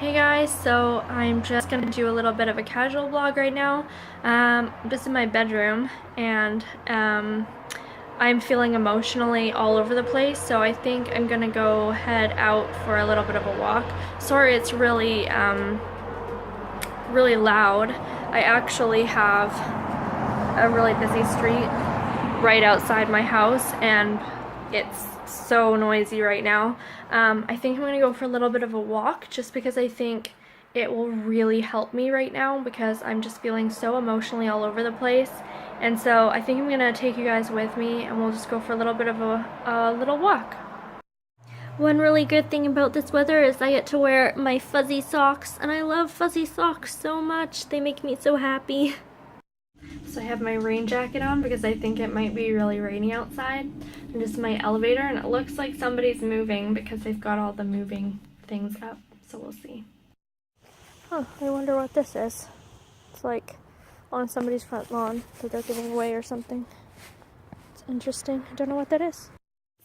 Hey guys, so I'm just gonna do a little bit of a casual vlog right now. This is my bedroom, and I'm feeling emotionally all over the place, so I think I'm gonna go head out for a little bit of a walk. Sorry it's really loud. I actually have a really busy street right outside my house, and it's so noisy right now. I think I'm gonna go for a little bit of a walk just because I think it will really help me right now because I'm just feeling so emotionally all over the place. And so I think I'm gonna take you guys with me and we'll just go for a little bit of a little walk. One really good thing about this weather is I get to wear my fuzzy socks, and I love fuzzy socks so much. They make me so happy. So I have my rain jacket on because I think it might be really rainy outside. And this is my elevator, and it looks like somebody's moving because they've got all the moving things up. So we'll see. Huh, I wonder what this is. It's like on somebody's front lawn that they're giving away or something. It's interesting. I don't know what that is.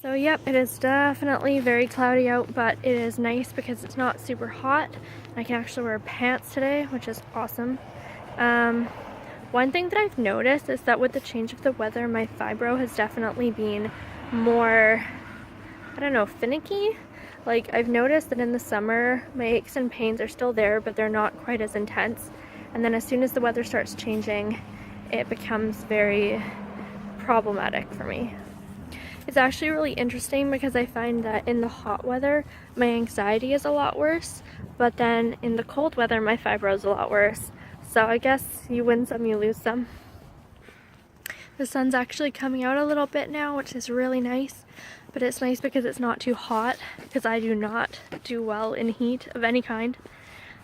So yep, it is definitely very cloudy out, but it is nice because it's not super hot. I can actually wear pants today, which is awesome. One thing that I've noticed is that with the change of the weather, my fibro has definitely been more, I don't know, finicky. Like, I've noticed that in the summer, my aches and pains are still there, but they're not quite as intense. And then as soon as the weather starts changing, it becomes very problematic for me. It's actually really interesting because I find that in the hot weather, my anxiety is a lot worse, but then in the cold weather, my fibro is a lot worse. So I guess you win some, you lose some. The sun's actually coming out a little bit now, which is really nice. But it's nice because it's not too hot, because I do not do well in heat of any kind.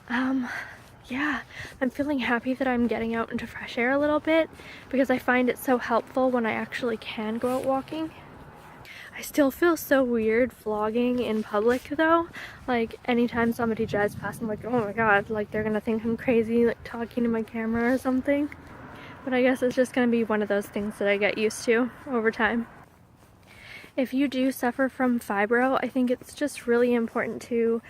Yeah, I'm feeling happy that I'm getting out into fresh air a little bit, because I find it so helpful when I actually can go out walking. I still feel so weird vlogging in public though. Like, anytime somebody drives past, I'm like, oh my god, like they're gonna think I'm crazy, like talking to my camera or something. But I guess it's just gonna be one of those things that I get used to over time. If you do suffer from fibro, I think it's just really important to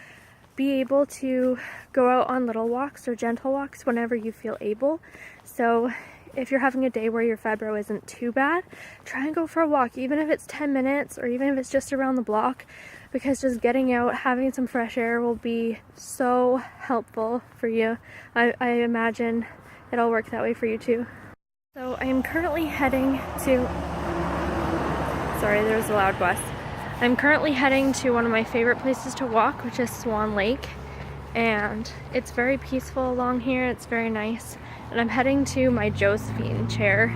be able to go out on little walks or gentle walks whenever you feel able. So if you're having a day where your fibro isn't too bad, try and go for a walk, even if it's 10 minutes or even if it's just around the block, because just getting out, having some fresh air will be so helpful for you. I imagine it'll work that way for you too. So I am currently heading to, sorry, there's a loud bus. I'm currently heading to one of my favorite places to walk, which is Swan Lake. And it's very peaceful along here, it's very nice. And I'm heading to my Josephine chair,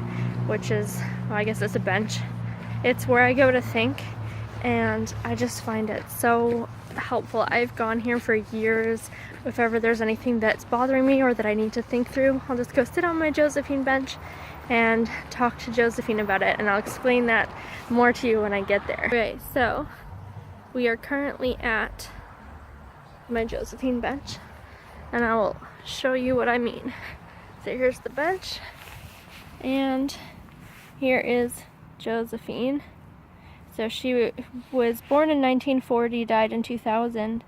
which is, well, I guess it's a bench. It's where I go to think, and I just find it so helpful. I've gone here for years. If ever there's anything that's bothering me or that I need to think through, I'll just go sit on my Josephine bench and talk to Josephine about it, and I'll explain that more to you when I get there. Okay, so we are currently at my Josephine bench, and I will show you what I mean. So here's the bench, and here is Josephine. So she was born in 1940, died in 2000,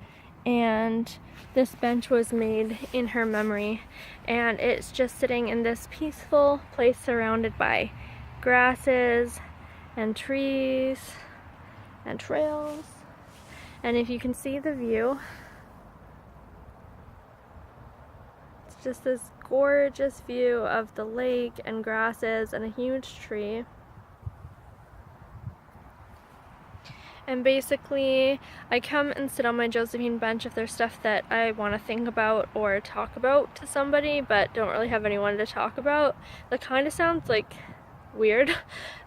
and this bench was made in her memory, and it's just sitting in this peaceful place surrounded by grasses and trees and trails. And if you can see the view, it's just this gorgeous view of the lake and grasses and a huge tree. And basically, I come and sit on my Josephine bench if there's stuff that I want to think about or talk about to somebody, but don't really have anyone to talk about. That kind of sounds like weird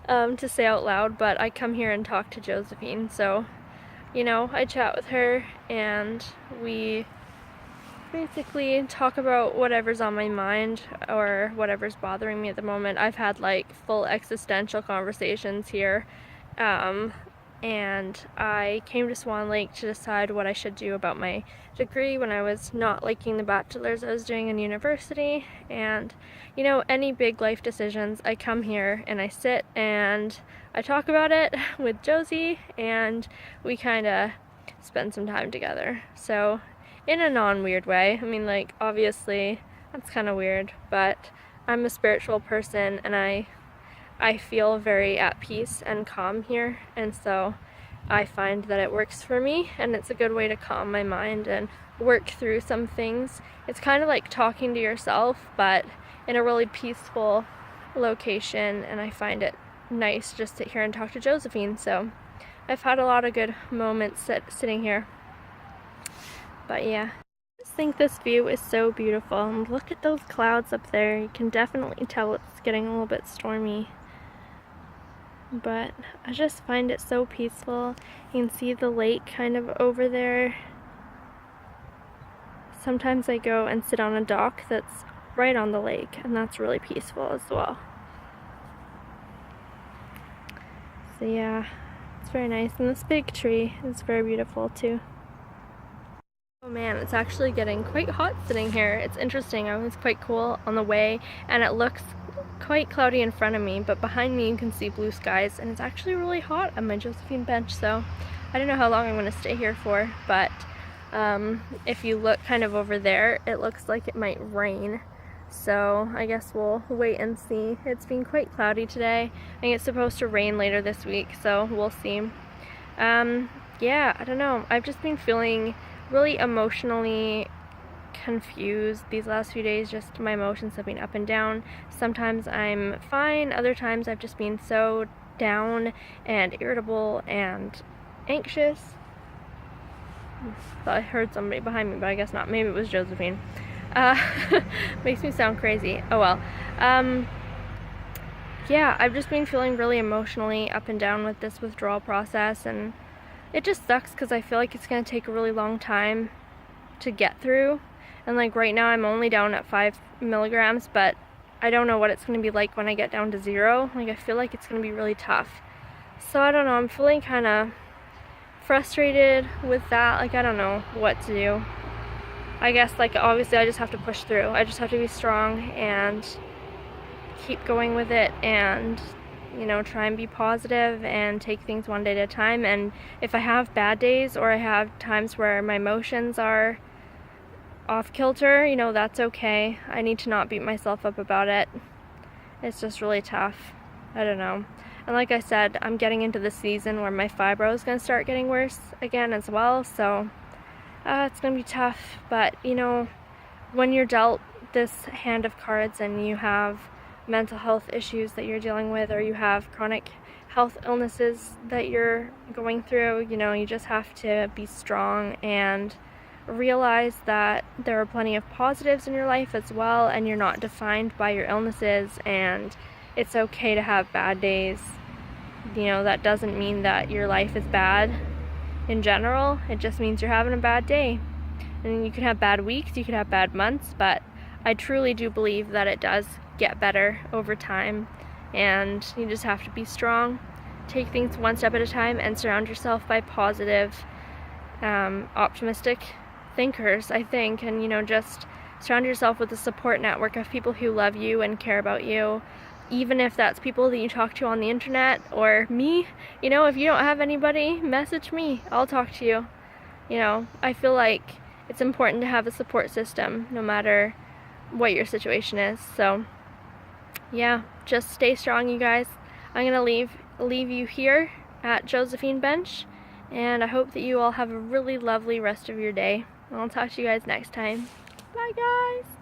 to say out loud, but I come here and talk to Josephine. So, you know, I chat with her and we basically talk about whatever's on my mind or whatever's bothering me at the moment. I've had like full existential conversations here. And I came to Swan Lake to decide what I should do about my degree when I was not liking the bachelor's I was doing in university. And, you know, any big life decisions, I come here and I sit and I talk about it with Josie, and we kind of spend some time together. So in a non-weird way. I mean, like, obviously that's kind of weird, but I'm a spiritual person and I feel very at peace and calm here, and so I find that it works for me, and it's a good way to calm my mind and work through some things. It's kind of like talking to yourself, but in a really peaceful location, and I find it nice to just sit here and talk to Josephine. So I've had a lot of good moments sitting here. But yeah, I just think this view is so beautiful, and look at those clouds up there. You can definitely tell it's getting a little bit stormy. But I just find it so peaceful. You can see the lake kind of over there. Sometimes I go and sit on a dock that's right on the lake, and that's really peaceful as well. So yeah, it's very nice. And this big tree is very beautiful too. Oh man, it's actually getting quite hot sitting here. It's interesting. I was quite cool on the way, and it looks quite cloudy in front of me, but behind me you can see blue skies, and it's actually really hot on my Josephine bench. So I don't know how long I'm going to stay here for, but if you look kind of over there, it looks like it might rain. So I guess we'll wait and see. It's been quite cloudy today. I think it's supposed to rain later this week, so we'll see. Yeah, I don't know. I've just been feeling really emotionally confused these last few days. Just my emotions have been up and down. Sometimes I'm fine, other times I've just been so down and irritable and anxious. Thought I heard somebody behind me, but I guess not. Maybe it was Josephine. Makes me sound crazy. Oh well. Yeah, I've just been feeling really emotionally up and down with this withdrawal process, and it just sucks because I feel like it's going to take a really long time to get through. And like right now I'm only down at 5 milligrams, but I don't know what it's going to be like when I get down to 0. Like I feel like it's going to be really tough. So I don't know, I'm feeling kind of frustrated with that. Like I don't know what to do. I guess like obviously I just have to push through. I just have to be strong and keep going with it, and you know, try and be positive and take things one day at a time. And if I have bad days or I have times where my emotions are off kilter, you know, that's okay. I need to not beat myself up about it. It's just really tough. I don't know. And like I said, I'm getting into the season where my fibro is going to start getting worse again as well, so it's going to be tough. But you know, when you're dealt this hand of cards and you have mental health issues that you're dealing with, or you have chronic health illnesses that you're going through, you know, you just have to be strong and realize that there are plenty of positives in your life as well, and you're not defined by your illnesses, and it's okay to have bad days. You know, that doesn't mean that your life is bad in general. It just means you're having a bad day. And you can have bad weeks, you can have bad months, but I truly do believe that it does get better over time, and you just have to be strong, take things one step at a time, and surround yourself by positive, optimistic thinkers, I think. And you know, just surround yourself with a support network of people who love you and care about you, even if that's people that you talk to on the internet or me. You know, if you don't have anybody, message me, I'll talk to you. You know, I feel like it's important to have a support system no matter what your situation is. So yeah, just stay strong, you guys. I'm gonna leave you here at Josephine Bench, and I hope that you all have a really lovely rest of your day. I'll talk to you guys next time. Bye guys!